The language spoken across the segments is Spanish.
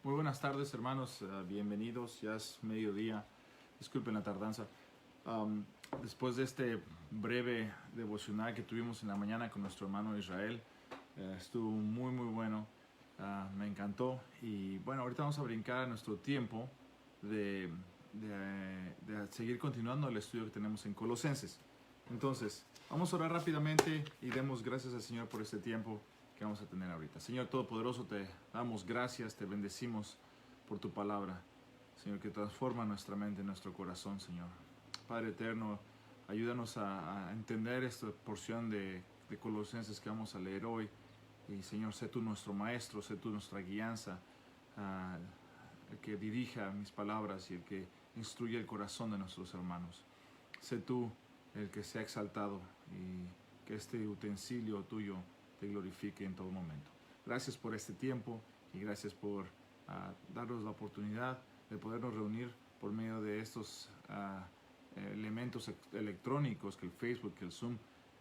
Muy buenas tardes, hermanos. Bienvenidos. Ya es mediodía. Disculpen la tardanza. Después de este breve devocional que tuvimos en la mañana con nuestro hermano Israel, estuvo muy bueno. Me encantó. Y bueno, ahorita vamos a brincar a nuestro tiempo de seguir continuando el estudio que tenemos en Colosenses. Entonces, vamos a orar rápidamente y demos gracias al Señor por este tiempo que vamos a tener ahorita. Señor Todopoderoso, te damos gracias, te bendecimos por tu palabra, Señor, que transforma nuestra mente, nuestro corazón, Señor. Padre eterno, ayúdanos a entender esta porción de Colosenses que vamos a leer hoy. Y Señor, sé tú nuestro maestro, sé tú nuestra guianza, el que dirija mis palabras y el que instruye el corazón de nuestros hermanos. Sé tú el que sea exaltado y que este utensilio tuyo te glorifique en todo momento. Gracias por este tiempo y gracias por darnos la oportunidad de podernos reunir por medio de estos elementos electrónicos, que el Facebook, que el Zoom,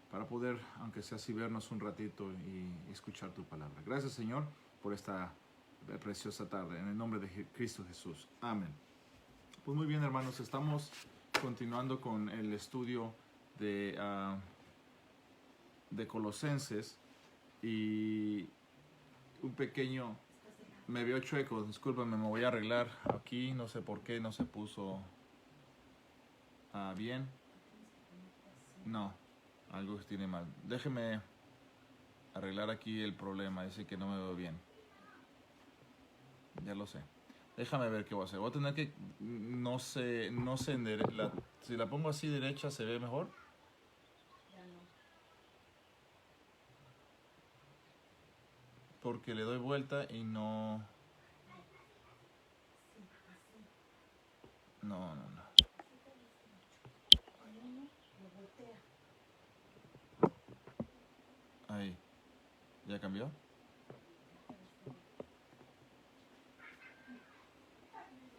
para poder, aunque sea así, vernos un ratito y escuchar tu palabra. Gracias, Señor, por esta preciosa tarde. En el nombre de Cristo Jesús. Amén. Pues muy bien, hermanos, estamos continuando con el estudio de Colosenses. Y un pequeño, me veo chueco, discúlpame, me voy a arreglar aquí, no sé por qué no se puso bien. No, algo tiene mal. Déjeme arreglar aquí el problema, dice que no me veo bien. Ya lo sé. Déjame ver qué voy a hacer. Voy a tener que, no sé, si la pongo así derecha, ¿se ve mejor? Porque le doy vuelta y no. No. Ahí. ¿Ya cambió?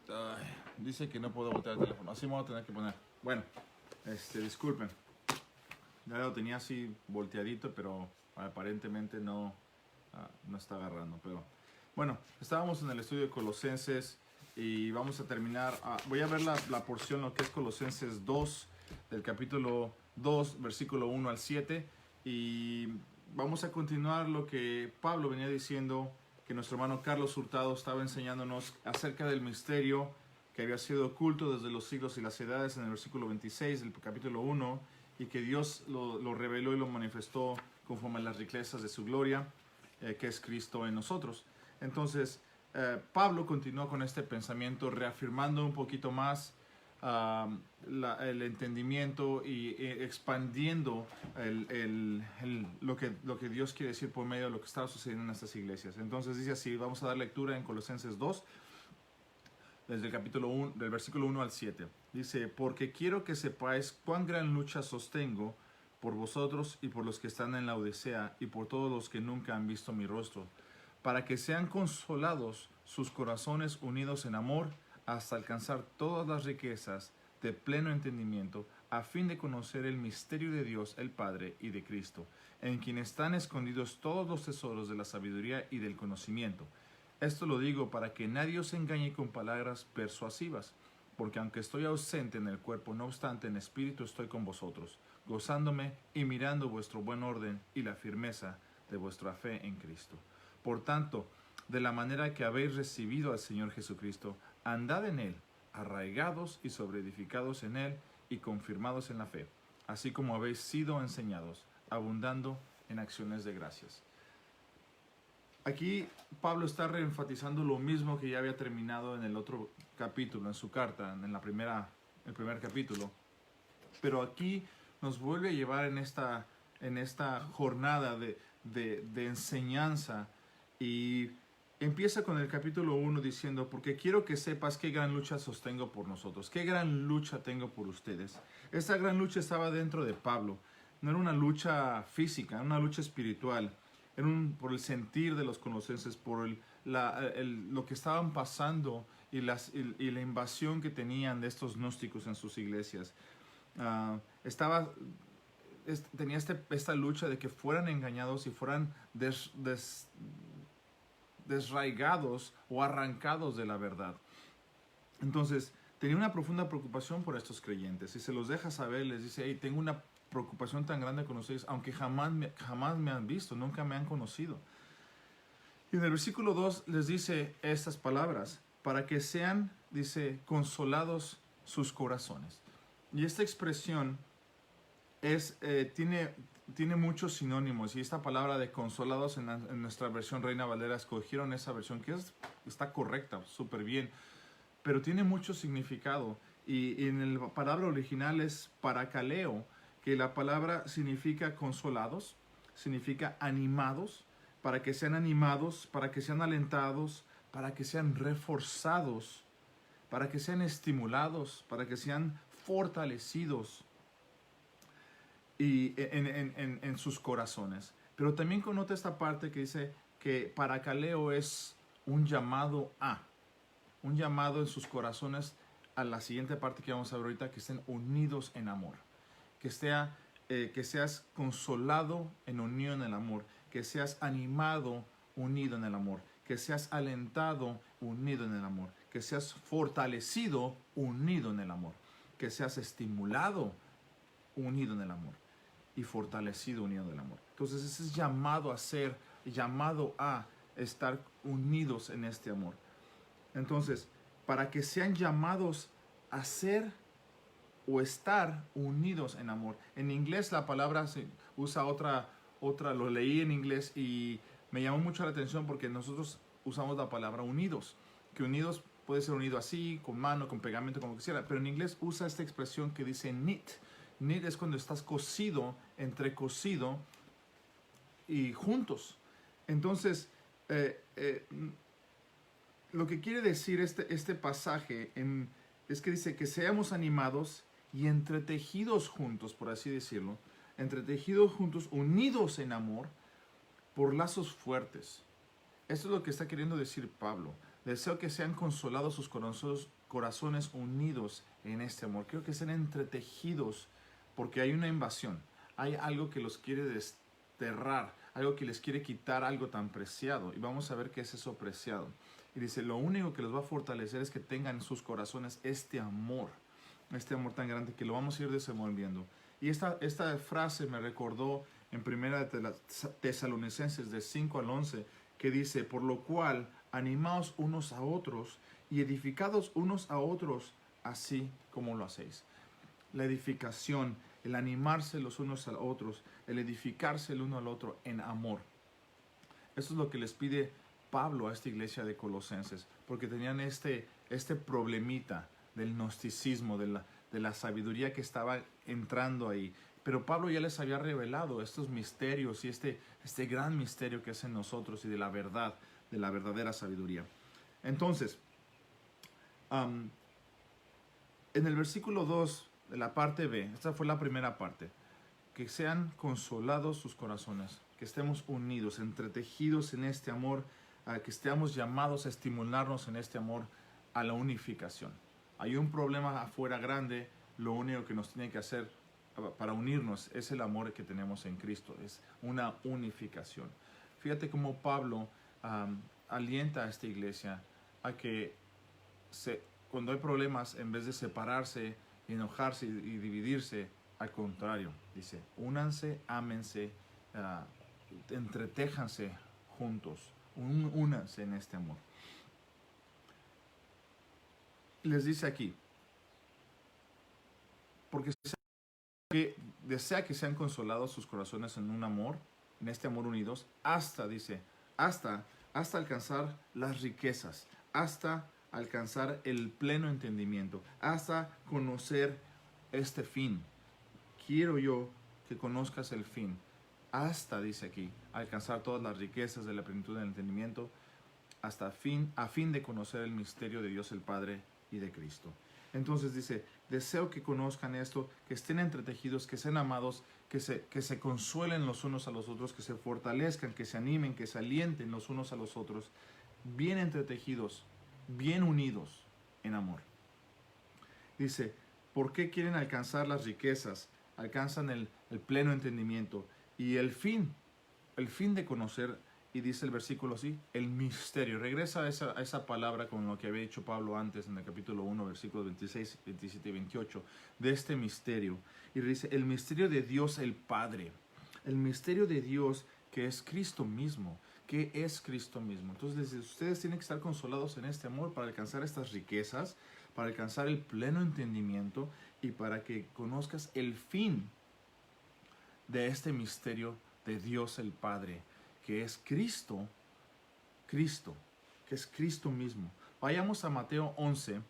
Ay, dice que no puedo voltear el teléfono. Así me voy a tener que poner. Bueno, disculpen. Ya lo tenía así volteadito, pero aparentemente no está agarrando. Pero bueno, estábamos en el estudio de Colosenses y vamos a terminar. Voy a ver la porción, lo que es Colosenses 2, del capítulo 2, versículo 1 al 7. Y vamos a continuar lo que Pablo venía diciendo, que nuestro hermano Carlos Hurtado estaba enseñándonos acerca del misterio que había sido oculto desde los siglos y las edades en el versículo 26 del capítulo 1, y que Dios lo reveló y lo manifestó conforme a las riquezas de su gloria, que es Cristo en nosotros. Entonces, Pablo continuó con este pensamiento, reafirmando un poquito más el entendimiento y expandiendo lo que Dios quiere decir por medio de lo que está sucediendo en estas iglesias. Entonces dice así, vamos a dar lectura en Colosenses 2, desde el capítulo 1, del versículo 1 al 7. Dice: porque quiero que sepáis cuán gran lucha sostengo por vosotros y por los que están en la Odisea y por todos los que nunca han visto mi rostro, para que sean consolados sus corazones unidos en amor, hasta alcanzar todas las riquezas de pleno entendimiento, a fin de conocer el misterio de Dios el Padre y de Cristo, en quien están escondidos todos los tesoros de la sabiduría y del conocimiento. Esto lo digo para que nadie os engañe con palabras persuasivas, porque aunque estoy ausente en el cuerpo, no obstante en espíritu estoy con vosotros, gozándome y mirando vuestro buen orden y la firmeza de vuestra fe en Cristo. Por tanto, de la manera que habéis recibido al Señor Jesucristo, andad en Él, arraigados y sobreedificados en Él y confirmados en la fe, así como habéis sido enseñados, abundando en acciones de gracias. Aquí Pablo está reenfatizando lo mismo que ya había terminado en el otro capítulo, en su carta, en el primer capítulo. Pero aquí nos vuelve a llevar en esta jornada de enseñanza, y empieza con el capítulo 1 diciendo: porque quiero que sepas qué gran lucha sostengo por nosotros, qué gran lucha tengo por ustedes. Esta gran lucha estaba dentro de Pablo. No era una lucha física, era una lucha espiritual. Era por el sentir de los colosenses, por lo que estaban pasando y la invasión que tenían de estos gnósticos en sus iglesias. Tenía esta lucha de que fueran engañados y fueran desraigados o arrancados de la verdad. Entonces, tenía una profunda preocupación por estos creyentes y se los deja saber, les dice, hey, tengo una preocupación tan grande con ustedes, aunque jamás me han visto, nunca me han conocido. Y en el versículo 2 les dice estas palabras, para que sean, dice, consolados sus corazones. Y esta expresión tiene muchos sinónimos, y esta palabra de consolados en nuestra versión Reina Valera escogieron esa versión que está correcta, súper bien, pero tiene mucho significado. Y en la palabra original es parakaleo, que la palabra significa consolados, significa animados, para que sean animados, para que sean alentados, para que sean reforzados, para que sean estimulados, para que sean fortalecidos y en sus corazones. Pero también connota esta parte que dice que parakaleo es un llamado en sus corazones a la siguiente parte que vamos a ver ahorita, que estén unidos en amor, que seas consolado en unión en el amor, que seas animado unido en el amor, que seas alentado unido en el amor, que seas fortalecido unido en el amor, que seas estimulado unido en el amor y fortalecido unido en el amor. Entonces ese es llamado a estar unidos en este amor. Entonces, para que sean llamados a ser o estar unidos en amor. En inglés la palabra se usa otra, lo leí en inglés y me llamó mucho la atención porque nosotros usamos la palabra unidos, que unidos puede ser unido así, con mano, con pegamento, como quisiera, pero en inglés usa esta expresión que dice knit. Knit es cuando estás cosido, entrecosido y juntos. Entonces, lo que quiere decir este pasaje es que dice que seamos animados y entretejidos juntos, por así decirlo, entretejidos juntos, unidos en amor, por lazos fuertes. Esto es lo que está queriendo decir Pablo. Deseo que sean consolados sus corazones unidos en este amor. Quiero que sean entretejidos porque hay una invasión. Hay algo que los quiere desterrar, algo que les quiere quitar algo tan preciado. Y vamos a ver qué es eso preciado. Y dice, lo único que los va a fortalecer es que tengan en sus corazones este amor tan grande que lo vamos a ir desenvolviendo. Y esta frase me recordó en Primera de Tesalonicenses de 5 al 11, que dice, por lo cual, animaos unos a otros y edificados unos a otros, así como lo hacéis. La edificación, el animarse los unos a los otros, el edificarse el uno al otro en amor. Eso es lo que les pide Pablo a esta iglesia de Colosenses, porque tenían este problemita del gnosticismo, de la sabiduría que estaba entrando ahí. Pero Pablo ya les había revelado estos misterios y este gran misterio que es en nosotros y de la verdad, de la verdadera sabiduría. Entonces, en el versículo 2, de la parte B, esta fue la primera parte, que sean consolados sus corazones, que estemos unidos, entretejidos en este amor, que estemos llamados a estimularnos en este amor a la unificación. Hay un problema afuera grande, lo único que nos tiene que hacer para unirnos es el amor que tenemos en Cristo, es una unificación. Fíjate cómo Pablo alienta a esta iglesia a que cuando hay problemas, en vez de separarse, enojarse y dividirse, al contrario, dice, únanse, ámense, entretéjanse juntos, únanse en este amor. Les dice aquí, porque desea que sean consolados sus corazones en un amor, en este amor unidos, hasta alcanzar las riquezas, hasta alcanzar el pleno entendimiento, hasta conocer este fin. Quiero yo que conozcas el fin, hasta, dice aquí, alcanzar todas las riquezas de la plenitud del entendimiento, a fin de conocer el misterio de Dios el Padre y de Cristo. Entonces dice, deseo que conozcan esto, que estén entretejidos, que sean amados, que se consuelen los unos a los otros, que se fortalezcan, que se animen, que se alienten los unos a los otros, bien entretejidos, bien unidos en amor. Dice, ¿por qué quieren alcanzar las riquezas? Alcanzan el pleno entendimiento y el fin de conocer y dice el versículo así, el misterio. Regresa a esa palabra con lo que había dicho Pablo antes en el capítulo 1, versículos 26, 27 y 28, de este misterio. Y dice, el misterio de Dios el Padre. El misterio de Dios que es Cristo mismo. ¿Qué es Cristo mismo? Entonces ustedes tienen que estar consolados en este amor para alcanzar estas riquezas, para alcanzar el pleno entendimiento y para que conozcas el fin de este misterio de Dios el Padre, que es Cristo, que es Cristo mismo. Vayamos a Mateo 11,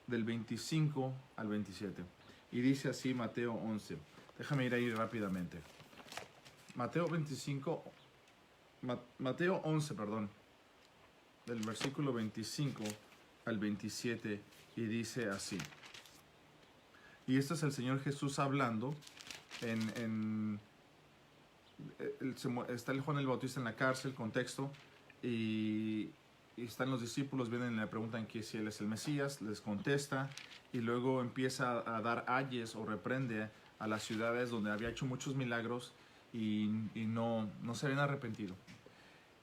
del 25 al 27. Y dice así Mateo 11. Déjame ir ahí rápidamente. Mateo 11, perdón, del versículo 25 al 27, y dice así. Y este es el Señor Jesús hablando está el Juan el Bautista en la cárcel, contexto, y están los discípulos, vienen y le preguntan que si él es el Mesías, les contesta, y luego empieza a dar ayes o reprende a las ciudades donde había hecho muchos milagros y no se habían arrepentido.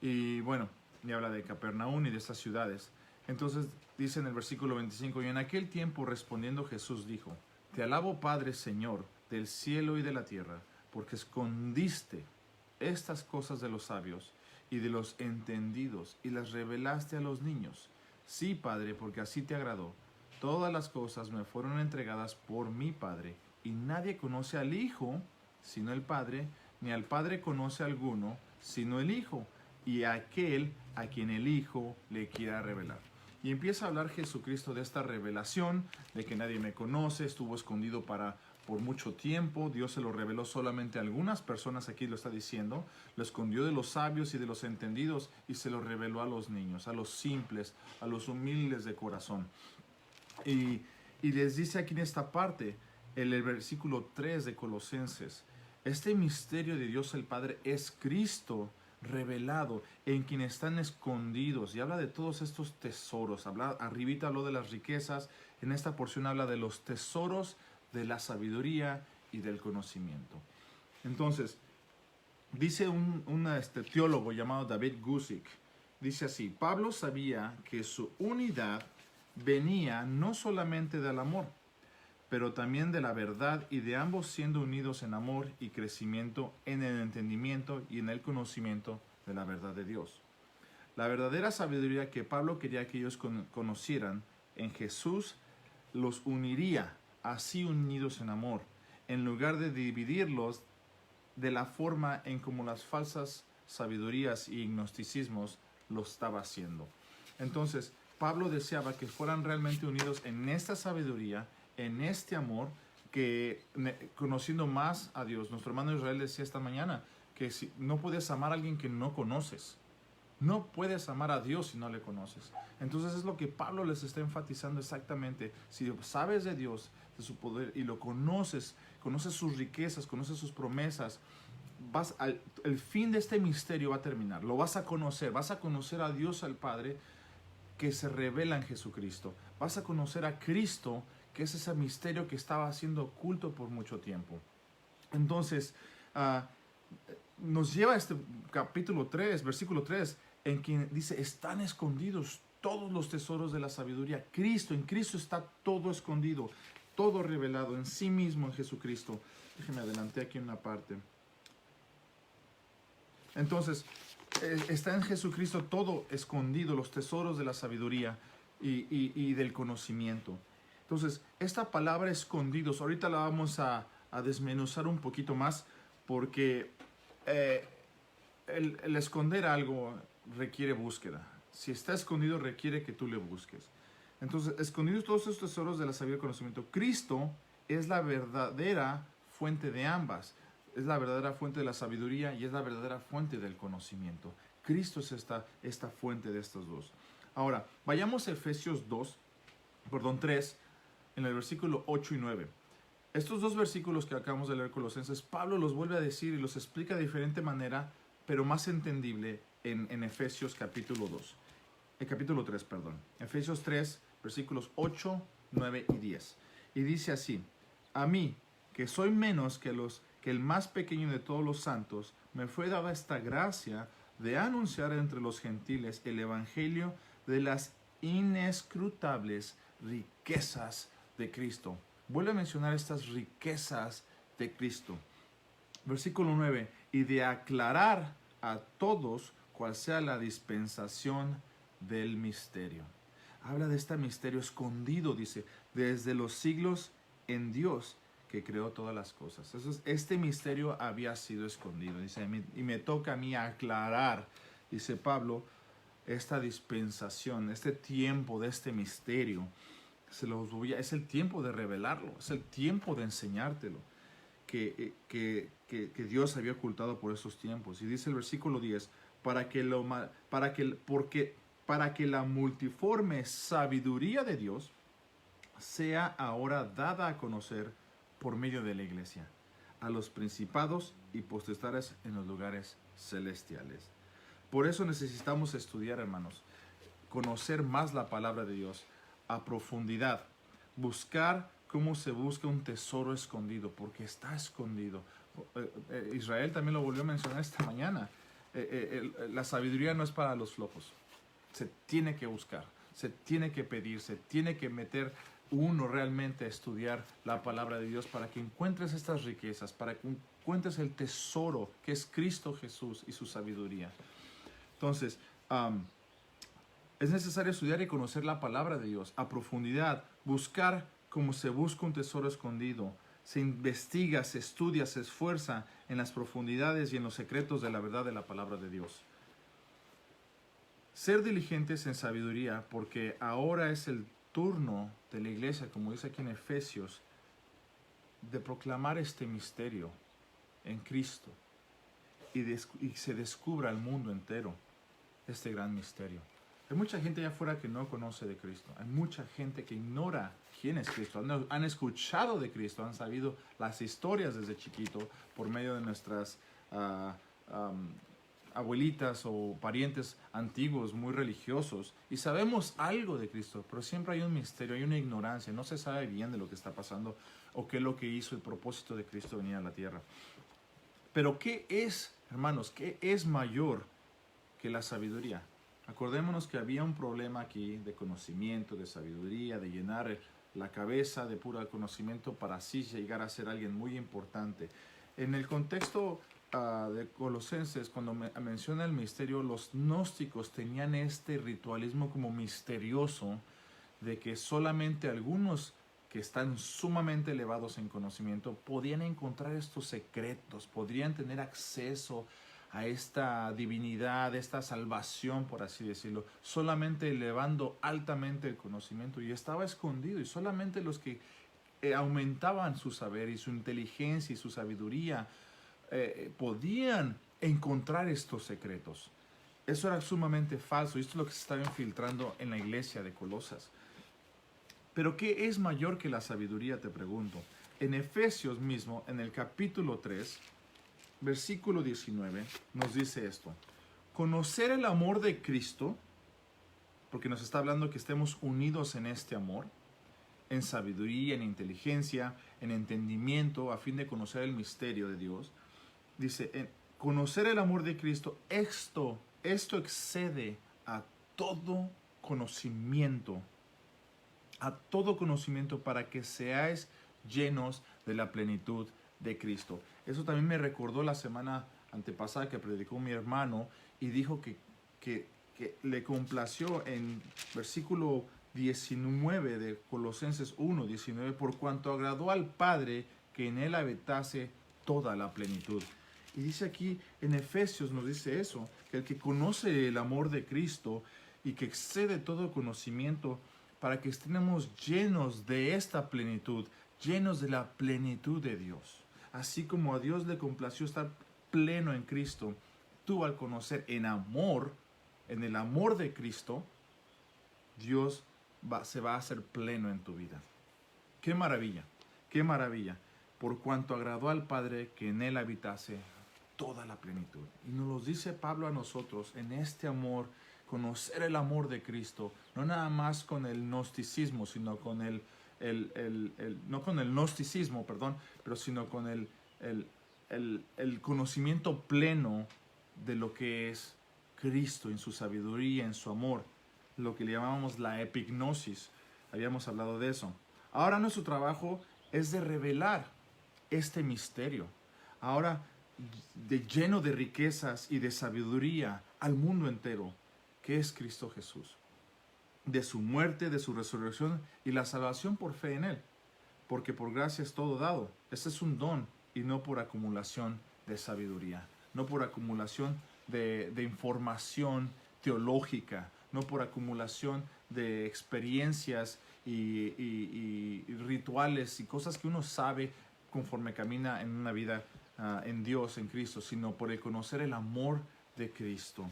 Y bueno, y habla de Capernaum y de estas ciudades. Entonces dice en el versículo 25, y en aquel tiempo respondiendo Jesús dijo, te alabo Padre Señor del cielo y de la tierra, porque escondiste estas cosas de los sabios y de los entendidos y las revelaste a los niños. Sí, Padre, porque así te agradó. Todas las cosas me fueron entregadas por mi Padre, y nadie conoce al Hijo sino el Padre, ni al Padre conoce a alguno sino el Hijo, y a aquel a quien el Hijo le quiera revelar. Y empieza a hablar Jesucristo de esta revelación, de que nadie me conoce, estuvo escondido por mucho tiempo, Dios se lo reveló solamente a algunas personas, aquí lo está diciendo, lo escondió de los sabios y de los entendidos y se lo reveló a los niños, a los simples, a los humildes de corazón. Y les dice aquí en esta parte, en el versículo 3 de Colosenses, este misterio de Dios el Padre es Cristo revelado, en quien están escondidos, y habla de todos estos tesoros. Arribita habló de las riquezas, en esta porción habla de los tesoros de la sabiduría y del conocimiento. Entonces, dice un teólogo llamado David Guzik, dice así, Pablo sabía que su unidad venía no solamente del amor, pero también de la verdad, y de ambos siendo unidos en amor y crecimiento en el entendimiento y en el conocimiento de la verdad de Dios. La verdadera sabiduría que Pablo quería que ellos conocieran en Jesús los uniría, así unidos en amor, en lugar de dividirlos de la forma en como las falsas sabidurías y gnosticismos lo estaba haciendo. Entonces, Pablo deseaba que fueran realmente unidos en esta sabiduría, en este amor, que conociendo más a Dios. Nuestro hermano Israel decía esta mañana que si no puedes amar a alguien que no conoces, no puedes amar a Dios si no le conoces. Entonces es lo que Pablo les está enfatizando exactamente. Si sabes de Dios, de su poder, y lo conoces, conoces sus riquezas, conoces sus promesas, el fin de este misterio va a terminar. Lo vas a conocer a Dios al Padre que se revela en Jesucristo. Vas a conocer a Cristo, que es ese misterio que estaba siendo oculto por mucho tiempo. Entonces, nos lleva a este capítulo 3, versículo 3, en quien dice, están escondidos todos los tesoros de la sabiduría. En Cristo está todo escondido, todo revelado en sí mismo en Jesucristo. Déjenme adelantar aquí una parte. Entonces, está en Jesucristo todo escondido, los tesoros de la sabiduría y del conocimiento. Entonces, esta palabra escondidos, ahorita la vamos a desmenuzar un poquito más, porque el esconder algo requiere búsqueda. Si está escondido, requiere que tú le busques. Entonces, escondidos todos estos tesoros de la sabiduría y conocimiento. Cristo es la verdadera fuente de ambas. Es la verdadera fuente de la sabiduría y es la verdadera fuente del conocimiento. Cristo es esta fuente de estos dos. Ahora, vayamos a Efesios 3, en el versículo 8 y 9. Estos dos versículos que acabamos de leer Colosenses, Pablo los vuelve a decir y los explica de diferente manera, pero más entendible en Efesios capítulo 3, perdón. Efesios 3, versículos 8, 9 y 10. Y dice así, a mí, que soy menos que el más pequeño de todos los santos, me fue dada esta gracia de anunciar entre los gentiles el evangelio de las inescrutables riquezas de Cristo. Vuelve a mencionar estas riquezas de Cristo. Versículo 9, y de aclarar a todos cuál sea la dispensación del misterio. Habla de este misterio escondido, dice, desde los siglos en Dios que creó todas las cosas. Entonces, este misterio había sido escondido, dice, y me toca a mí aclarar, dice Pablo, esta dispensación, este tiempo de este misterio. Es el tiempo de revelarlo, es el tiempo de enseñártelo. Que Dios había ocultado por esos tiempos. Y dice el versículo 10, para que la multiforme sabiduría de Dios sea ahora dada a conocer por medio de la iglesia, a los principados y potestades en los lugares celestiales. Por eso necesitamos estudiar, hermanos, conocer más la palabra de Dios a profundidad, buscar cómo se busca un tesoro escondido, porque está escondido. Israel también lo volvió a mencionar esta mañana. La sabiduría no es para los flojos. Se tiene que buscar, se tiene que pedir, se tiene que meter uno realmente a estudiar la palabra de Dios para que encuentres estas riquezas, para que encuentres el tesoro que es Cristo Jesús y su sabiduría. Entonces, es necesario estudiar y conocer la palabra de Dios a profundidad, buscar como se busca un tesoro escondido, se investiga, se estudia, se esfuerza en las profundidades y en los secretos de la verdad de la palabra de Dios. Ser diligentes en sabiduría, porque ahora es el turno de la iglesia, como dice aquí en Efesios, de proclamar este misterio en Cristo y se descubra al mundo entero este gran misterio. Hay mucha gente allá afuera que no conoce de Cristo. Hay mucha gente que ignora quién es Cristo. Han escuchado de Cristo, han sabido las historias desde chiquito por medio de nuestras abuelitas o parientes antiguos muy religiosos. Y sabemos algo de Cristo, pero siempre hay un misterio, hay una ignorancia. No se sabe bien de lo que está pasando o qué es lo que hizo el propósito de Cristo venir a la tierra. Pero ¿qué es, hermanos, qué es mayor que la sabiduría? Acordémonos que había un problema aquí de conocimiento, de sabiduría, de llenar la cabeza de puro conocimiento para así llegar a ser alguien muy importante. En el contexto de Colosenses, cuando menciona el misterio, los gnósticos tenían este ritualismo como misterioso de que solamente algunos que están sumamente elevados en conocimiento podían encontrar estos secretos, podrían tener acceso a esta divinidad, esta salvación, por así decirlo, solamente elevando altamente el conocimiento, y estaba escondido, y solamente los que aumentaban su saber y su inteligencia y su sabiduría podían encontrar estos secretos. Eso era sumamente falso, y esto es lo que se estaba infiltrando en la iglesia de Colosas. Pero ¿qué es mayor que la sabiduría? Te pregunto. En Efesios mismo, en el capítulo 3, versículo 19, nos dice esto: conocer el amor de Cristo, porque nos está hablando que estemos unidos en este amor, en sabiduría, en inteligencia, en entendimiento, a fin de conocer el misterio de Dios. Dice, conocer el amor de Cristo, esto excede a todo conocimiento, para que seáis llenos de la plenitud de Cristo. Eso también me recordó la semana antepasada que predicó mi hermano y dijo que le complació en versículo 19 de Colosenses 1:19, por cuanto agradó al Padre que en él habitase toda la plenitud. Y dice aquí en Efesios, nos dice eso, que el que conoce el amor de Cristo y que excede todo conocimiento, para que estemos llenos de esta plenitud, llenos de la plenitud de Dios. Así como a Dios le complació estar pleno en Cristo, tú al conocer en amor, en el amor de Cristo, Dios se va a hacer pleno en tu vida. ¡Qué maravilla! ¡Qué maravilla! Por cuanto agradó al Padre que en él habitase toda la plenitud. Y nos lo dice Pablo a nosotros en este amor, conocer el amor de Cristo, no nada más con el gnosticismo, sino con no con el gnosticismo, perdón, pero sino con el conocimiento pleno de lo que es Cristo, en su sabiduría, en su amor, lo que le llamábamos la epignosis. Habíamos hablado de eso. Ahora nuestro trabajo es de revelar este misterio. Ahora, lleno de riquezas y de sabiduría al mundo entero, que es Cristo Jesús. De su muerte, de su resurrección y la salvación por fe en Él. Porque por gracia es todo dado. Este es un don y no por acumulación de sabiduría. No por acumulación de información teológica. No por acumulación de experiencias y rituales y cosas que uno sabe conforme camina en una vida en Dios, en Cristo, sino por el conocer el amor de Cristo.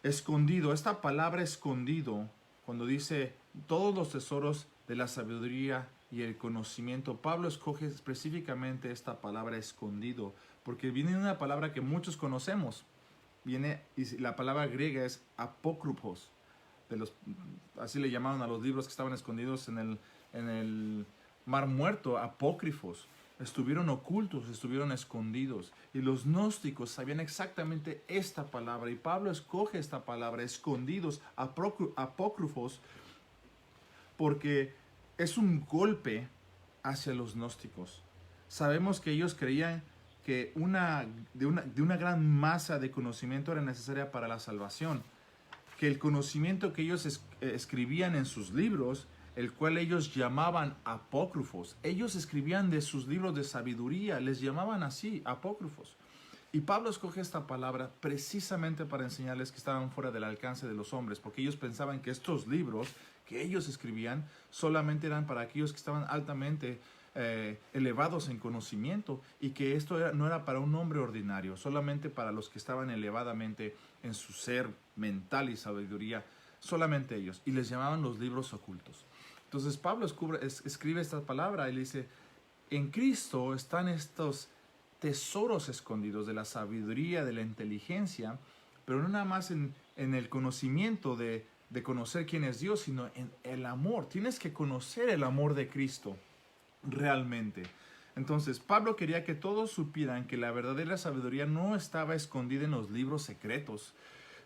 Escondido, esta palabra escondido, cuando dice todos los tesoros de la sabiduría y el conocimiento, Pablo escoge específicamente esta palabra escondido, porque viene de una palabra que muchos conocemos. Viene, y la palabra griega es apócrifos, así le llamaban a los libros que estaban escondidos en el Mar Muerto, apócrifos. Estuvieron ocultos, estuvieron escondidos. Y los gnósticos sabían exactamente esta palabra. Y Pablo escoge esta palabra, escondidos, apócrifos, porque es un golpe hacia los gnósticos. Sabemos que ellos creían que de una gran masa de conocimiento era necesaria para la salvación. Que el conocimiento que ellos escribían en sus libros, el cual ellos llamaban apócrifos. Ellos escribían de sus libros de sabiduría, les llamaban así, apócrifos. Y Pablo escoge esta palabra precisamente para enseñarles que estaban fuera del alcance de los hombres, porque ellos pensaban que estos libros que ellos escribían solamente eran para aquellos que estaban altamente elevados en conocimiento, y que esto no era para un hombre ordinario, solamente para los que estaban elevadamente en su ser mental y sabiduría, solamente ellos, y les llamaban los libros ocultos. Entonces Pablo escribe esta palabra y le dice, en Cristo están estos tesoros escondidos de la sabiduría, de la inteligencia, pero no nada más en el conocimiento de conocer quién es Dios, sino en el amor. Tienes que conocer el amor de Cristo realmente. Entonces Pablo quería que todos supieran que la verdadera sabiduría no estaba escondida en los libros secretos,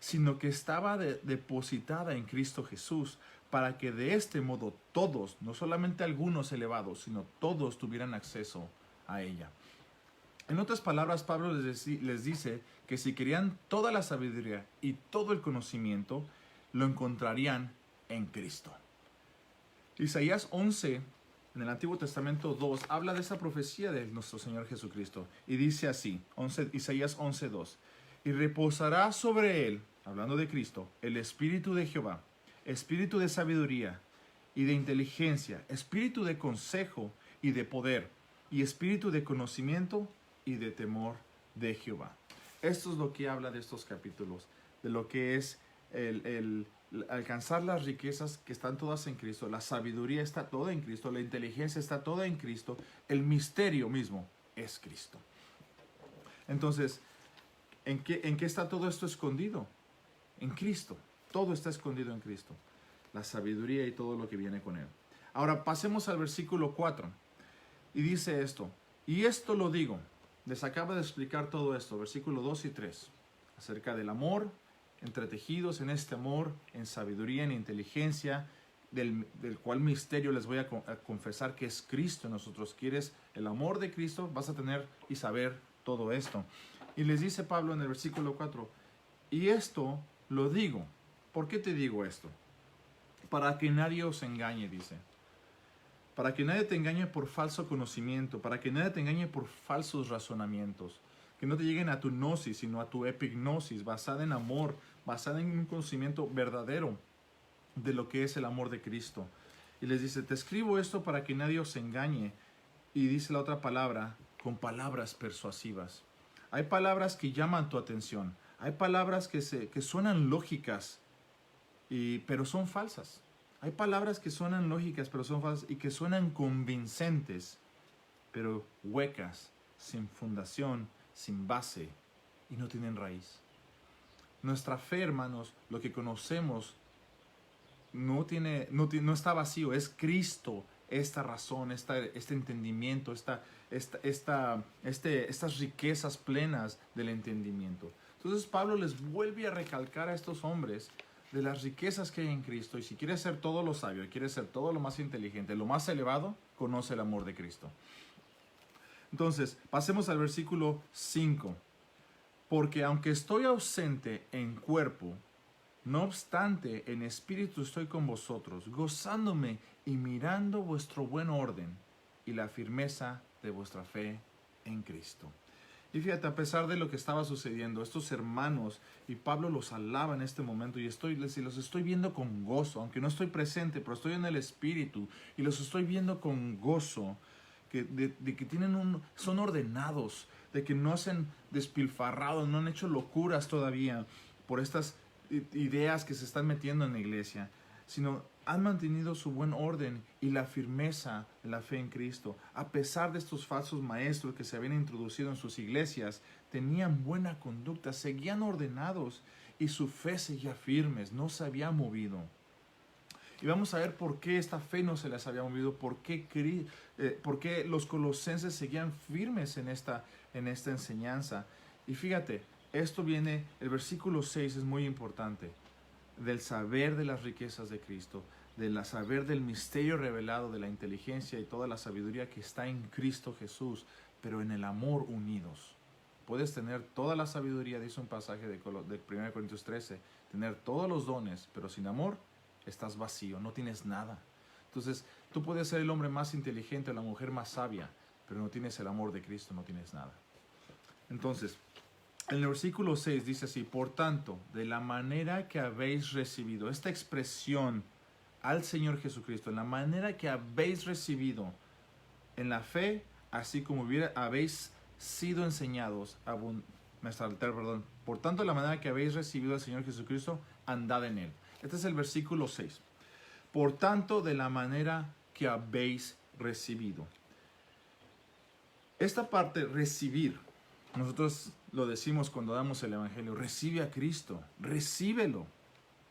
sino que estaba depositada en Cristo Jesús, para que de este modo todos, no solamente algunos elevados, sino todos tuvieran acceso a ella. En otras palabras, Pablo les dice que si querían toda la sabiduría y todo el conocimiento, lo encontrarían en Cristo. Isaías 11, en el Antiguo Testamento 2, habla de esa profecía de nuestro Señor Jesucristo. Y dice así, Isaías 11:2, y reposará sobre él, hablando de Cristo, el Espíritu de Jehová, espíritu de sabiduría y de inteligencia, espíritu de consejo y de poder, y espíritu de conocimiento y de temor de Jehová. Esto es lo que habla de estos capítulos, de lo que es el alcanzar las riquezas que están todas en Cristo. La sabiduría está toda en Cristo, la inteligencia está toda en Cristo, el misterio mismo es Cristo. Entonces, ¿en qué está todo esto escondido? En Cristo. Todo está escondido en Cristo. La sabiduría y todo lo que viene con él. Ahora pasemos al versículo 4. Y dice esto. Y esto lo digo. Les acaba de explicar todo esto. Versículo 2 y 3. Acerca del amor. Entretejidos en este amor. En sabiduría, en inteligencia. Del cual misterio les voy a confesar que es Cristo en nosotros. ¿Quieres el amor de Cristo? Vas a tener y saber todo esto. Y les dice Pablo en el versículo 4. Y esto lo digo. ¿Por qué te digo esto? Para que nadie os engañe, dice. Para que nadie te engañe por falso conocimiento, para que nadie te engañe por falsos razonamientos, que no te lleguen a tu gnosis, sino a tu epignosis, basada en amor, basada en un conocimiento verdadero de lo que es el amor de Cristo. Y les dice, te escribo esto para que nadie os engañe. Y dice la otra palabra, con palabras persuasivas. Hay palabras que llaman tu atención, hay palabras que suenan lógicas, pero son falsas. Hay palabras que suenan lógicas, pero son falsas, y que suenan convincentes, pero huecas, sin fundación, sin base, y no tienen raíz. Nuestra fe, hermanos, lo que conocemos, no está vacío, es Cristo, esta razón, este entendimiento, estas riquezas plenas del entendimiento. Entonces Pablo les vuelve a recalcar a estos hombres de las riquezas que hay en Cristo. Y si quieres ser todo lo sabio, quieres ser todo lo más inteligente, lo más elevado, conoce el amor de Cristo. Entonces, pasemos al versículo 5. Porque aunque estoy ausente en cuerpo, no obstante en espíritu estoy con vosotros, gozándome y mirando vuestro buen orden y la firmeza de vuestra fe en Cristo. Y fíjate, a pesar de lo que estaba sucediendo, estos hermanos, y Pablo los alaba en este momento, y los estoy viendo con gozo, aunque no estoy presente, pero estoy en el Espíritu, y los estoy viendo con gozo, de que son ordenados, de que no se han despilfarrado, no han hecho locuras todavía por estas ideas que se están metiendo en la iglesia, sino han mantenido su buen orden y la firmeza de la fe en Cristo. A pesar de estos falsos maestros que se habían introducido en sus iglesias, tenían buena conducta, seguían ordenados y su fe seguía firmes, no se había movido. Y vamos a ver por qué esta fe no se les había movido, por qué los colosenses seguían firmes en esta enseñanza. Y fíjate, esto viene, el versículo 6 es muy importante, del saber de las riquezas de Cristo, del saber del misterio revelado, de la inteligencia y toda la sabiduría que está en Cristo Jesús, pero en el amor unidos. Puedes tener toda la sabiduría, dice un pasaje de 1 Corintios 13, tener todos los dones, pero sin amor estás vacío, no tienes nada. Entonces, tú puedes ser el hombre más inteligente o la mujer más sabia, pero no tienes el amor de Cristo, no tienes nada. Entonces, en el versículo 6 dice así: por tanto, de la manera que habéis recibido, esta expresión al Señor Jesucristo, en la manera que habéis recibido en la fe, así como habéis sido enseñados, por tanto, de la manera que habéis recibido al Señor Jesucristo, andad en él. Este es el versículo 6. Por tanto, de la manera que habéis recibido. Esta parte, recibir, nosotros lo decimos cuando damos el Evangelio: recibe a Cristo, recíbelo,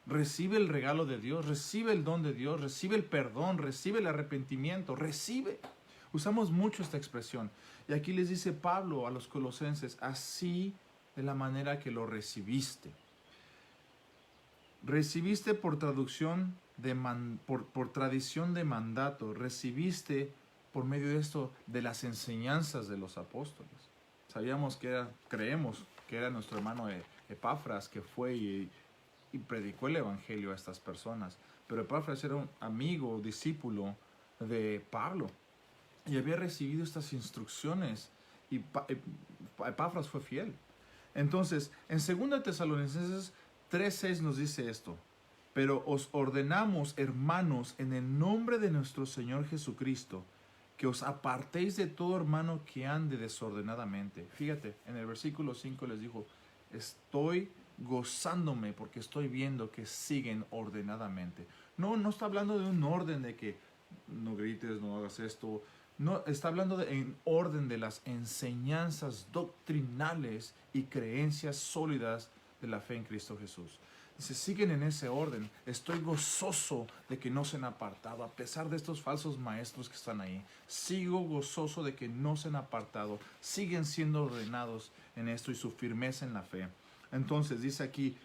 recibe el regalo de Dios, recibe el don de Dios, recibe el perdón, recibe el arrepentimiento, recibe. Usamos mucho esta expresión. Y aquí les dice Pablo a los colosenses: así de la manera que lo recibiste. Recibiste por traducción por tradición de mandato, recibiste por medio de esto de las enseñanzas de los apóstoles. Creemos que era nuestro hermano Epafras, que fue y predicó el evangelio a estas personas. Pero Epafras era un amigo, discípulo de Pablo, y había recibido estas instrucciones, y Epafras fue fiel. Entonces, en 2 Tesalonicenses 3:6 nos dice esto: pero os ordenamos, hermanos, en el nombre de nuestro Señor Jesucristo, que os apartéis de todo hermano que ande desordenadamente. Fíjate, en el versículo 5 les dijo: estoy gozándome porque estoy viendo que siguen ordenadamente. No está hablando de un orden de que no grites, no hagas esto. No, está hablando en orden de las enseñanzas doctrinales y creencias sólidas de la fe en Cristo Jesús. Dice, siguen en ese orden. Estoy gozoso de que no se han apartado, a pesar de estos falsos maestros que están ahí. Sigo gozoso de que no se han apartado. Siguen siendo ordenados en esto y su firmeza en la fe. Entonces dice aquí,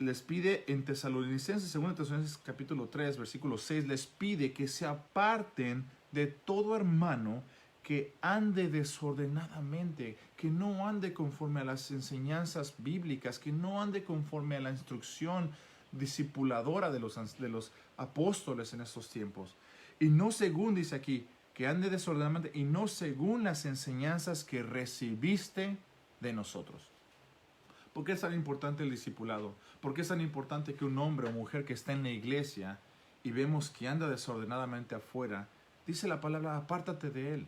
les pide en Tesalonicenses, 2 Tesalonicenses capítulo 3, versículo 6, les pide que se aparten de todo hermano que ande desordenadamente, que no ande conforme a las enseñanzas bíblicas, que no ande conforme a la instrucción discipuladora de los apóstoles en estos tiempos. Y no según, dice aquí, que ande desordenadamente, y no según las enseñanzas que recibiste de nosotros. ¿Por qué es tan importante el discipulado? ¿Por qué es tan importante que un hombre o mujer que está en la iglesia y vemos que anda desordenadamente afuera, dice la palabra, apártate de él?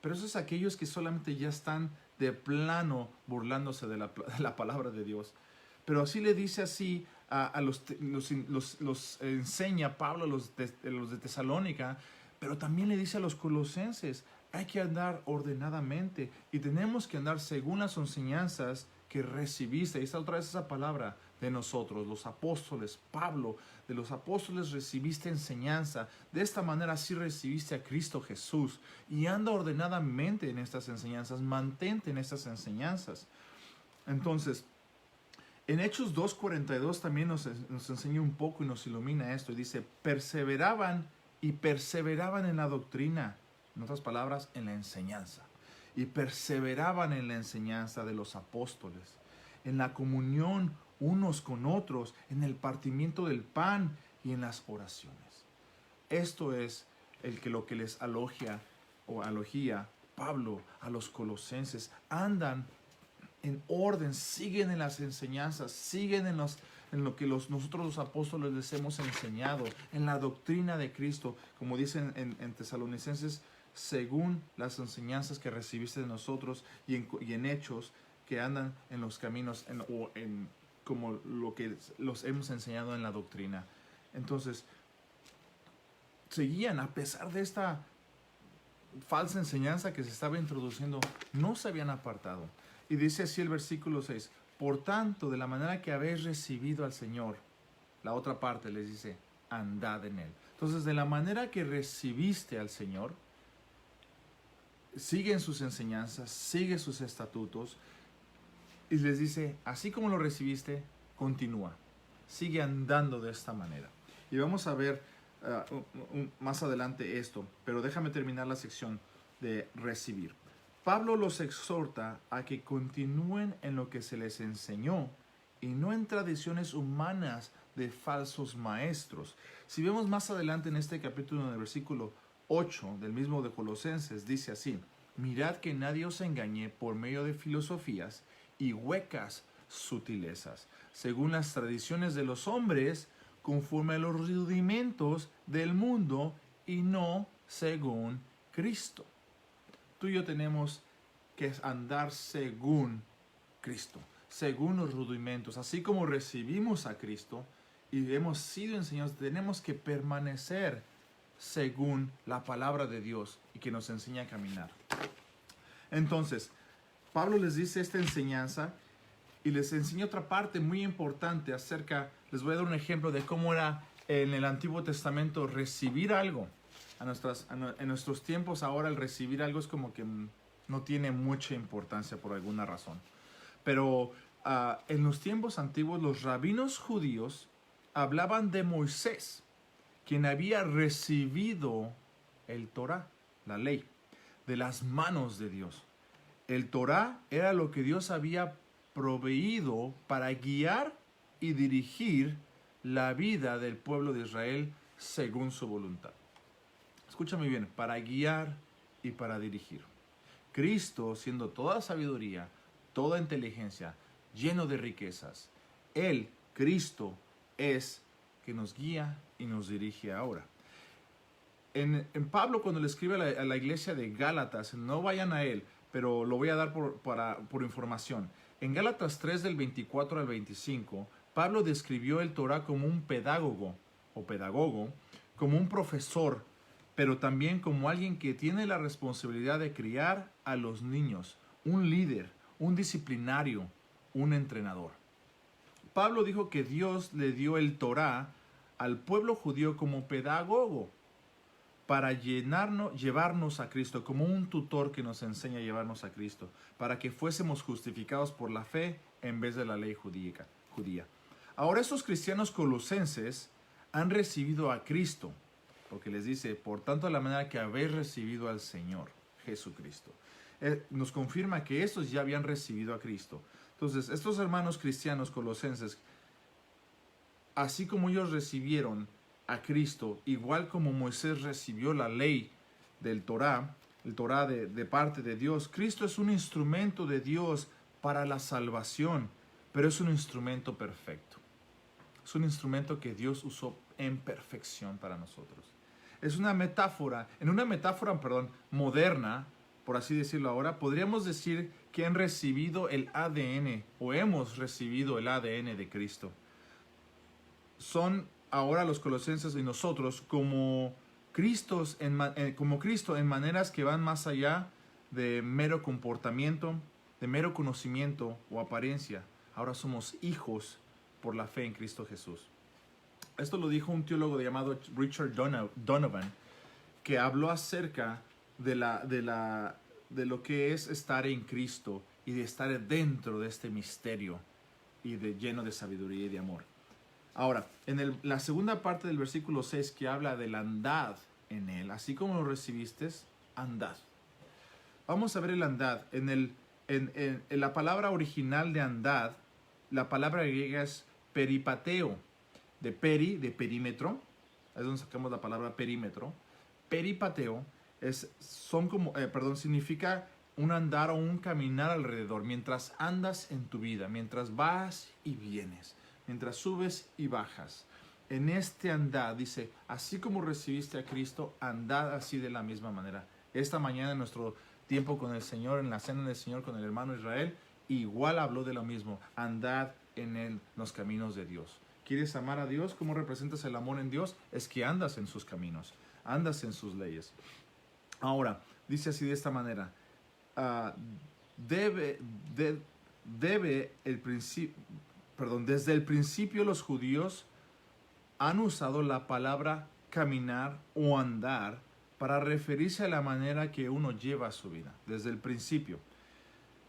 Pero esos son aquellos que solamente ya están de plano burlándose de la palabra de Dios. Pero así le dice así los enseña Pablo a los de Tesalónica, pero también le dice a los colosenses, hay que andar ordenadamente y tenemos que andar según las enseñanzas que recibiste. Y está otra vez esa palabra de nosotros, los apóstoles, Pablo, de los apóstoles recibiste enseñanza. De esta manera sí recibiste a Cristo Jesús. Y anda ordenadamente en estas enseñanzas, mantente en estas enseñanzas. Entonces, en Hechos 2:42 también nos enseña un poco y nos ilumina esto. Y dice, perseveraban en la doctrina. En otras palabras, en la enseñanza. Y perseveraban en la enseñanza de los apóstoles, en la comunión unos con otros, en el partimiento del pan y en las oraciones. Esto es lo que les alogía Pablo a los colosenses. Andan en orden, siguen en las enseñanzas, siguen en lo que nosotros los apóstoles les hemos enseñado, en la doctrina de Cristo, como dicen en Tesalonicenses, según las enseñanzas que recibiste de nosotros, y en Hechos, que andan en los caminos, como lo que los hemos enseñado en la doctrina. Entonces, seguían, a pesar de esta falsa enseñanza que se estaba introduciendo, no se habían apartado. Y dice así el versículo 6, por tanto, de la manera que habéis recibido al Señor, la otra parte les dice, andad en Él. Entonces, de la manera que recibiste al Señor, sigue en sus enseñanzas, sigue sus estatutos, y les dice, así como lo recibiste, continúa, sigue andando de esta manera. Y vamos a ver más adelante esto, pero déjame terminar la sección de recibir. Pablo los exhorta a que continúen en lo que se les enseñó y no en tradiciones humanas de falsos maestros. Si vemos más adelante en este capítulo, en el versículo 8 del mismo de Colosenses, dice así, mirad que nadie os engañe por medio de filosofías y huecas sutilezas, según las tradiciones de los hombres, conforme a los rudimentos del mundo y no según Cristo. Tú y yo tenemos que andar según Cristo, según los rudimentos. Así como recibimos a Cristo y hemos sido enseñados, tenemos que permanecer según la palabra de Dios y que nos enseña a caminar. Entonces, Pablo les dice esta enseñanza y les enseña otra parte muy importante les voy a dar un ejemplo de cómo era en el Antiguo Testamento recibir algo. En nuestros tiempos ahora el recibir algo es como que no tiene mucha importancia por alguna razón. Pero en los tiempos antiguos los rabinos judíos hablaban de Moisés, quien había recibido el Torá, la ley, de las manos de Dios. El Torá era lo que Dios había proveído para guiar y dirigir la vida del pueblo de Israel según su voluntad. Escúchame bien, para guiar y para dirigir. Cristo, siendo toda sabiduría, toda inteligencia, lleno de riquezas, Él, Cristo, es que nos guía y nos dirige ahora. En Pablo, cuando le escribe a la iglesia de Gálatas, no vayan a él, pero lo voy a dar por información. En Gálatas 3 del 24 al 25, Pablo describió el Torá como un pedagogo, como un profesor, pero también como alguien que tiene la responsabilidad de criar a los niños, un líder, un disciplinario, un entrenador. Pablo dijo que Dios le dio el Torá al pueblo judío como pedagogo para llevarnos a Cristo, como un tutor que nos enseña a llevarnos a Cristo, para que fuésemos justificados por la fe en vez de la ley judía. Ahora estos cristianos colosenses han recibido a Cristo, porque les dice, por tanto, de la manera que habéis recibido al Señor Jesucristo. Nos confirma que estos ya habían recibido a Cristo. Entonces, estos hermanos cristianos colosenses, así como ellos recibieron a Cristo, igual como Moisés recibió la ley del Torá, el Torá de parte de Dios, Cristo es un instrumento de Dios para la salvación, pero es un instrumento perfecto. Es un instrumento que Dios usó en perfección para nosotros. Es una metáfora, moderna, por así decirlo ahora, podríamos decir que han recibido el ADN o hemos recibido el ADN de Cristo. Son ahora los colosenses y nosotros como Cristo en maneras que van más allá de mero comportamiento, de mero conocimiento o apariencia. Ahora somos hijos por la fe en Cristo Jesús. Esto lo dijo un teólogo llamado Richard Donovan, que habló acerca de lo que es estar en Cristo y de estar dentro de este misterio y lleno de sabiduría y de amor. Ahora, en la segunda parte del versículo 6 que habla del andad en él, así como lo recibiste, andad. Vamos a ver el andad. En la palabra original de andad, la palabra griega es peripateo, de perímetro, es donde sacamos la palabra perímetro. Peripateo significa un andar o un caminar alrededor, mientras andas en tu vida, mientras vas y vienes, mientras subes y bajas. En este andar, dice, así como recibiste a Cristo, andad así de la misma manera. Esta mañana en nuestro tiempo con el Señor, en la cena del Señor con el hermano Israel, igual habló de lo mismo, andad en los caminos de Dios. ¿Quieres amar a Dios? ¿Cómo representas el amor en Dios? Es que andas en sus caminos, andas en sus leyes. Ahora, dice así de esta manera, desde el principio los judíos han usado la palabra caminar o andar para referirse a la manera que uno lleva su vida, desde el principio.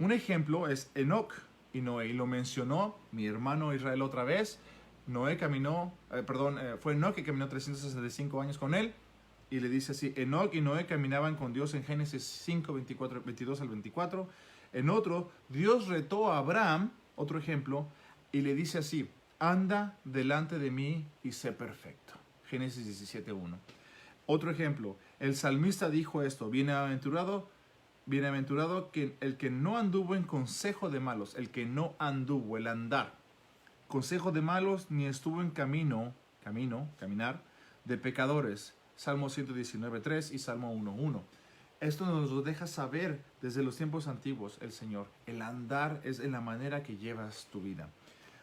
Un ejemplo es Enoc y Noé, y lo mencionó mi hermano Israel otra vez. Fue Enoc que caminó 365 años con él, y le dice así, Enoc y Noé caminaban con Dios en Génesis 5, 22 al 24. En otro, Dios retó a Abraham, otro ejemplo, y le dice así, anda delante de mí y sé perfecto. Génesis 17, 1. Otro ejemplo, el salmista dijo esto, bienaventurado que el que no anduvo en consejo de malos, el que no anduvo, el andar, consejo de malos, ni estuvo en caminar, de pecadores. Salmo 119.3 y Salmo 1.1. Esto nos lo deja saber desde los tiempos antiguos el Señor. El andar es en la manera que llevas tu vida.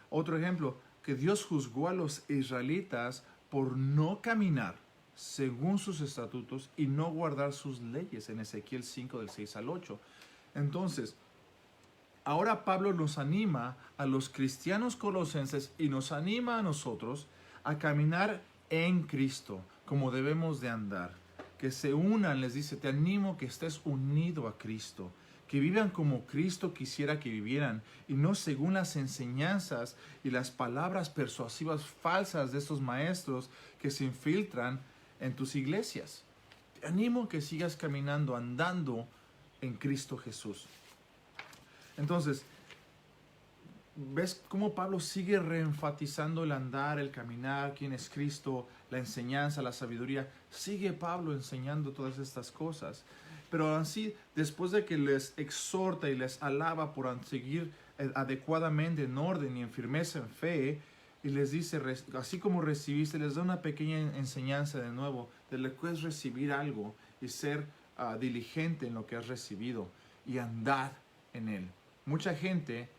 Otro ejemplo, que Dios juzgó a los israelitas por no caminar según sus estatutos y no guardar sus leyes en Ezequiel 5 del 6 al 8. Entonces, ahora Pablo nos anima a los cristianos colosenses y nos anima a nosotros a caminar en Cristo, como debemos de andar. Que se unan, les dice, te animo que estés unido a Cristo, que vivan como Cristo quisiera que vivieran y no según las enseñanzas y las palabras persuasivas falsas de estos maestros que se infiltran en tus iglesias. Te animo que sigas caminando, andando en Cristo Jesús. Entonces, ¿ves cómo Pablo sigue reenfatizando el andar, el caminar, quién es Cristo, la enseñanza, la sabiduría? Sigue Pablo enseñando todas estas cosas. Pero así, después de que les exhorta y les alaba por seguir adecuadamente en orden y en firmeza en fe, y les dice, así como recibiste, les da una pequeña enseñanza de nuevo, de lo que es recibir algo y ser diligente en lo que has recibido y andar en él. Mucha gente,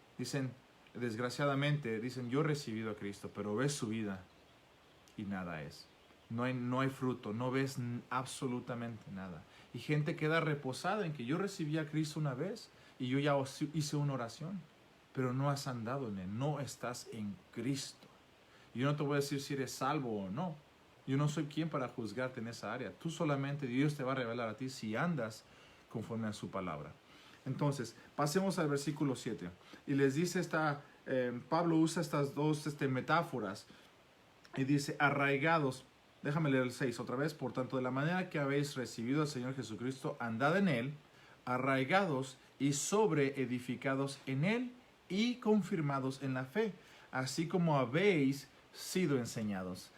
desgraciadamente, dicen, yo he recibido a Cristo, pero ves su vida y nada es. No hay fruto, no ves absolutamente nada. Y gente queda reposada en que yo recibí a Cristo una vez y yo ya hice una oración, pero no has andado en él, no estás en Cristo. Yo no te voy a decir si eres salvo o no. Yo no soy quien para juzgarte en esa área. Tú solamente, Dios te va a revelar a ti si andas conforme a su palabra. Entonces, pasemos al versículo 7. Y les dice Pablo usa estas dos metáforas. Y dice, arraigados. Déjame leer el 6 otra vez. Por tanto, de la manera que habéis recibido al Señor Jesucristo, andad en él, arraigados y sobreedificados en él y confirmados en la fe, así como habéis sido enseñados,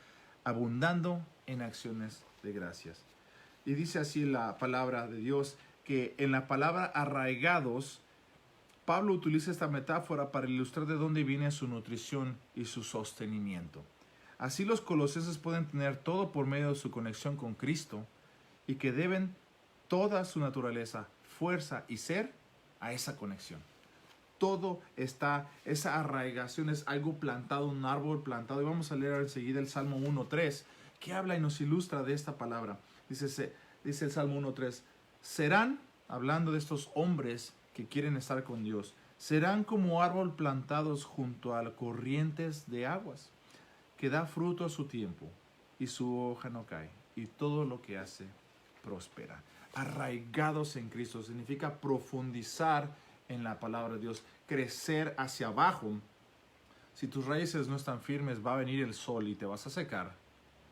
abundando en acciones de gracias. Y dice así la palabra de Dios, que en la palabra arraigados, Pablo utiliza esta metáfora para ilustrar de dónde viene su nutrición y su sostenimiento. Así los colosenses pueden tener todo por medio de su conexión con Cristo y que deben toda su naturaleza, fuerza y ser a esa conexión. Todo esa arraigación es algo plantado, un árbol plantado. Y vamos a leer enseguida el Salmo 1.3, que habla y nos ilustra de esta palabra. Dice el Salmo 1.3, serán, hablando de estos hombres que quieren estar con Dios, serán como árbol plantados junto a corrientes de aguas, que da fruto a su tiempo, y su hoja no cae, y todo lo que hace prospera. Arraigados en Cristo significa profundizar en la palabra de Dios, crecer hacia abajo. Si tus raíces no están firmes, va a venir el sol y te vas a secar,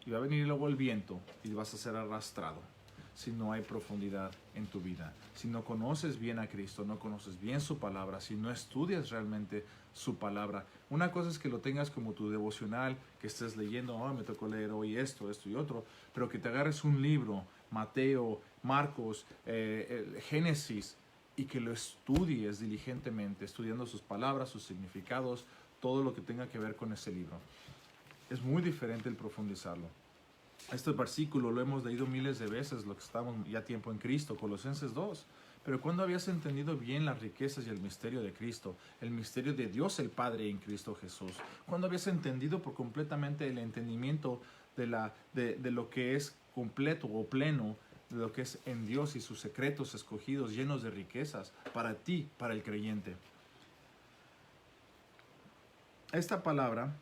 y va a venir luego el viento y vas a ser arrastrado. Si no hay profundidad en tu vida, si no conoces bien a Cristo, no conoces bien su palabra, si no estudias realmente su palabra. Una cosa es que lo tengas como tu devocional, que estés leyendo, oh, me tocó leer hoy esto, esto y otro, pero que te agarres un libro, Mateo, Marcos, Génesis, y que lo estudies diligentemente, estudiando sus palabras, sus significados, todo lo que tenga que ver con ese libro. Es muy diferente el profundizarlo. Este versículo lo hemos leído miles de veces, lo que estamos ya tiempo en Cristo, Colosenses 2. Pero ¿cuándo habías entendido bien las riquezas y el misterio de Cristo? El misterio de Dios el Padre en Cristo Jesús. ¿Cuándo habías entendido por completamente el entendimiento de lo que es completo o pleno, de lo que es en Dios y sus secretos escogidos, llenos de riquezas para ti, para el creyente? Esta palabra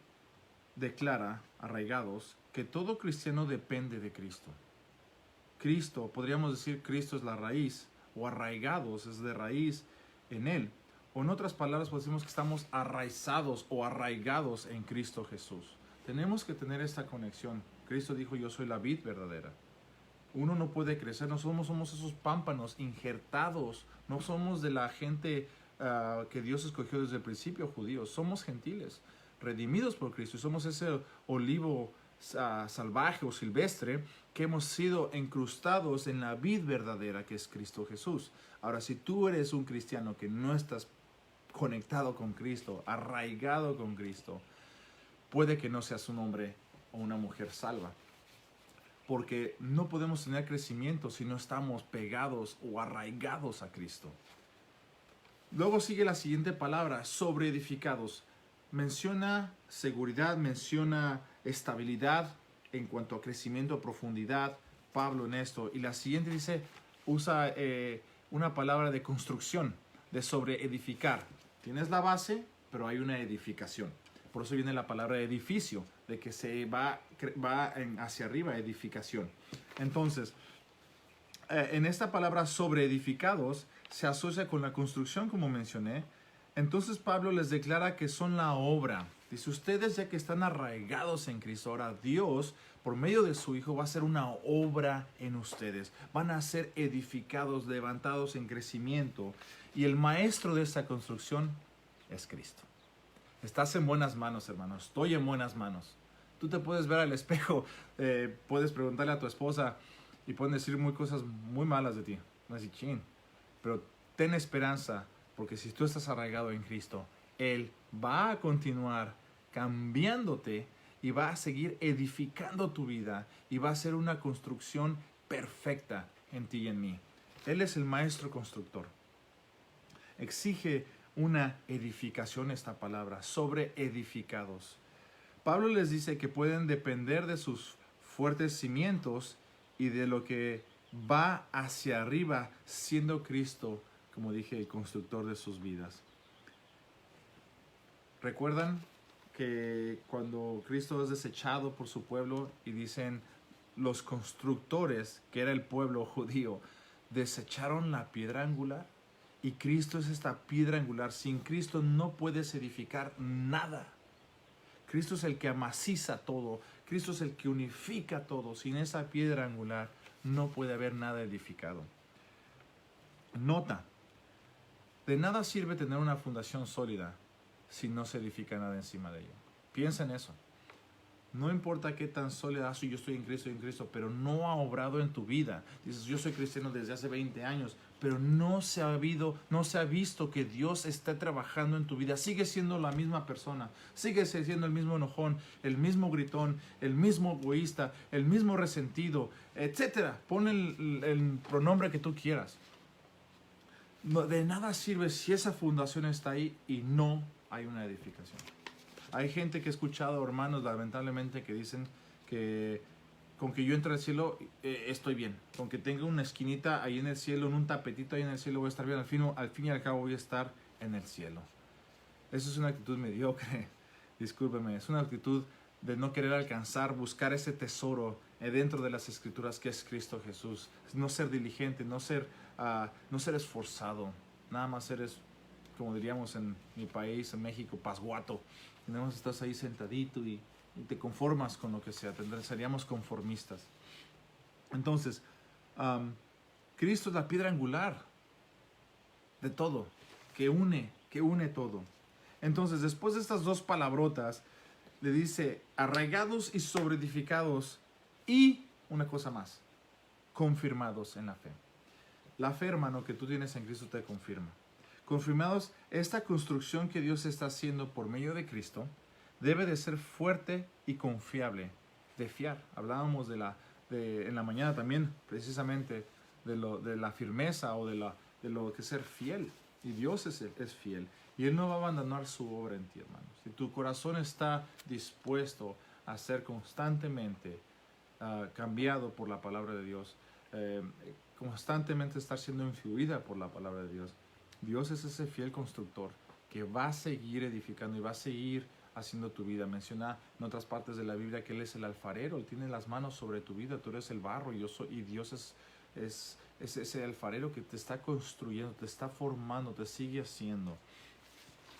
declara, arraigados, que todo cristiano depende de Cristo. Cristo, podríamos decir, Cristo es la raíz, o arraigados es de raíz en Él. O en otras palabras, pues decimos que estamos arraizados o arraigados en Cristo Jesús. Tenemos que tener esta conexión. Cristo dijo, yo soy la vid verdadera. Uno no puede crecer, no somos esos pámpanos injertados, no somos de la gente que Dios escogió desde el principio, judíos, somos gentiles, redimidos por Cristo, y somos ese olivo salvaje o silvestre que hemos sido incrustados en la vid verdadera que es Cristo Jesús. Ahora, si tú eres un cristiano que no estás conectado con Cristo, arraigado con Cristo, puede que no seas un hombre o una mujer salva, porque no podemos tener crecimiento si no estamos pegados o arraigados a Cristo. Luego sigue la siguiente palabra, sobre edificados. Menciona seguridad, menciona estabilidad en cuanto a crecimiento, profundidad, Pablo en esto. Y la siguiente dice, usa una palabra de construcción, de sobre edificar. Tienes la base, pero hay una edificación. Por eso viene la palabra edificio, de que se va hacia arriba, edificación. Entonces, en esta palabra sobre edificados se asocia con la construcción, como mencioné. Entonces Pablo les declara que son la obra. Dice, ustedes ya que están arraigados en Cristo, ahora Dios, por medio de su Hijo, va a hacer una obra en ustedes. Van a ser edificados, levantados en crecimiento. Y el maestro de esta construcción es Cristo. Estás en buenas manos, hermano. Estoy en buenas manos. Tú te puedes ver al espejo, puedes preguntarle a tu esposa y pueden decir cosas muy malas de ti. No es chin. Pero ten esperanza, porque si tú estás arraigado en Cristo, Él va a continuar cambiándote y va a seguir edificando tu vida y va a hacer una construcción perfecta en ti y en mí. Él es el maestro constructor. Exige una edificación esta palabra, sobre edificados. Pablo les dice que pueden depender de sus fuertes cimientos y de lo que va hacia arriba, siendo Cristo, como dije, el constructor de sus vidas. ¿Recuerdan que cuando Cristo es desechado por su pueblo y dicen los constructores, que era el pueblo judío, desecharon la piedra angular? Y Cristo es esta piedra angular. Sin Cristo no puedes edificar nada. Cristo es el que amaciza todo. Cristo es el que unifica todo. Sin esa piedra angular no puede haber nada edificado. Nota, de nada sirve tener una fundación sólida si no se edifica nada encima de ella. Piensa en eso. No importa qué tan sólida, yo estoy en Cristo, pero no ha obrado en tu vida. Dices, yo soy cristiano desde hace 20 años, pero no se ha visto que Dios está trabajando en tu vida. Sigues siendo la misma persona, sigues siendo el mismo enojón, el mismo gritón, el mismo egoísta, el mismo resentido, etc. Pon el pronombre que tú quieras. De nada sirve si esa fundación está ahí y no hay una edificación. Hay gente que he escuchado, hermanos, lamentablemente, que dicen que con que yo entre al cielo estoy bien. Con que tenga una esquinita ahí en el cielo, en un tapetito ahí en el cielo, voy a estar bien. Al fin y al cabo voy a estar en el cielo. Eso es una actitud mediocre. Discúlpeme, es una actitud de no querer alcanzar, buscar ese tesoro dentro de las Escrituras que es Cristo Jesús. No ser diligente, no ser esforzado. Nada más eres como diríamos en mi país, en México, pasguato. Tenemos, estás ahí sentadito y te conformas con lo que sea. Seríamos conformistas. Entonces, Cristo es la piedra angular de todo, que une todo. Entonces, después de estas dos palabrotas, le dice arraigados y sobreedificados y una cosa más, confirmados en la fe. La fe, hermano, que tú tienes en Cristo te confirma. Confirmados, esta construcción que Dios está haciendo por medio de Cristo debe de ser fuerte y confiable, de fiar. Hablábamos en la mañana también, precisamente, de la firmeza o de lo que es ser fiel. Y Dios es fiel. Y Él no va a abandonar su obra en ti, hermano. Si tu corazón está dispuesto a ser constantemente cambiado por la palabra de Dios, constantemente estar siendo influida por la palabra de Dios, Dios es ese fiel constructor que va a seguir edificando y va a seguir haciendo tu vida. Menciona en otras partes de la Biblia que Él es el alfarero, Él tiene las manos sobre tu vida, tú eres el barro y Dios es ese alfarero que te está construyendo, te está formando, te sigue haciendo.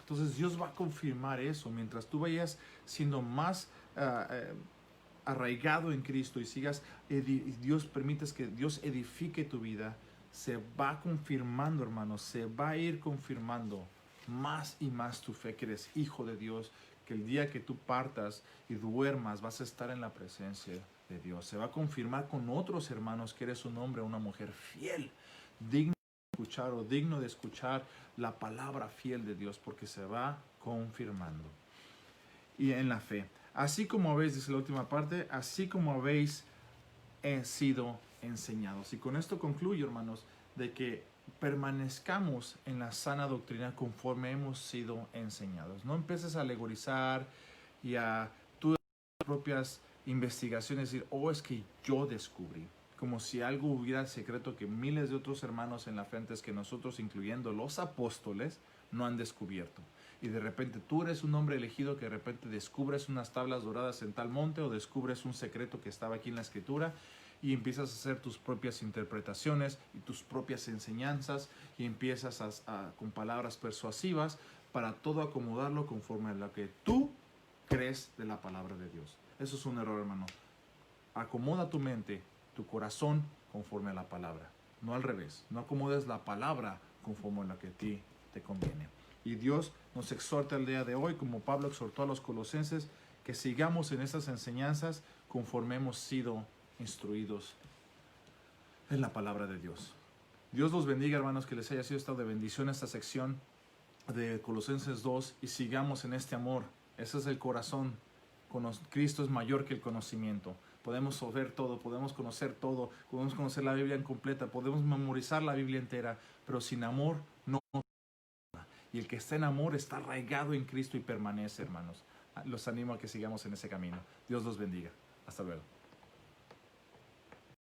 Entonces Dios va a confirmar eso mientras tú vayas siendo más arraigado en Cristo y sigas, Dios permites que Dios edifique tu vida, se va confirmando, hermano, se va a ir confirmando más y más tu fe que eres hijo de Dios, que el día que tú partas y duermas vas a estar en la presencia de Dios. Se va a confirmar con otros hermanos que eres un hombre o una mujer fiel, digno de escuchar o digno de escuchar la palabra fiel de Dios, porque se va confirmando. Y en la fe, así como habéis, dice la última parte, así como habéis sido enseñados. Y con esto concluyo, hermanos, de que permanezcamos en la sana doctrina conforme hemos sido enseñados. No empieces a alegorizar y a tus propias investigaciones decir, oh, es que yo descubrí. Como si algo hubiera secreto que miles de otros hermanos en la fe antes que nosotros, incluyendo los apóstoles, no han descubierto. Y de repente tú eres un hombre elegido que de repente descubres unas tablas doradas en tal monte o descubres un secreto que estaba aquí en la escritura y empiezas a hacer tus propias interpretaciones y tus propias enseñanzas y empiezas con palabras persuasivas para todo acomodarlo conforme a lo que tú crees de la palabra de Dios. Eso es un error, hermano. Acomoda tu mente, tu corazón conforme a la palabra, no al revés. No acomodes la palabra conforme a lo que a ti te conviene. Y Dios nos exhorta el día de hoy, como Pablo exhortó a los colosenses, que sigamos en estas enseñanzas conforme hemos sido instruidos en la palabra de Dios. Dios los bendiga, hermanos, que les haya sido estado de bendición esta sección de Colosenses 2 y sigamos en este amor. Ese es el corazón. Cristo es mayor que el conocimiento. Podemos saber todo, podemos conocer la Biblia en completa, podemos memorizar la Biblia entera, pero sin amor no. Y el que está en amor está arraigado en Cristo y permanece, hermanos. Los animo a que sigamos en ese camino. Dios los bendiga. Hasta luego.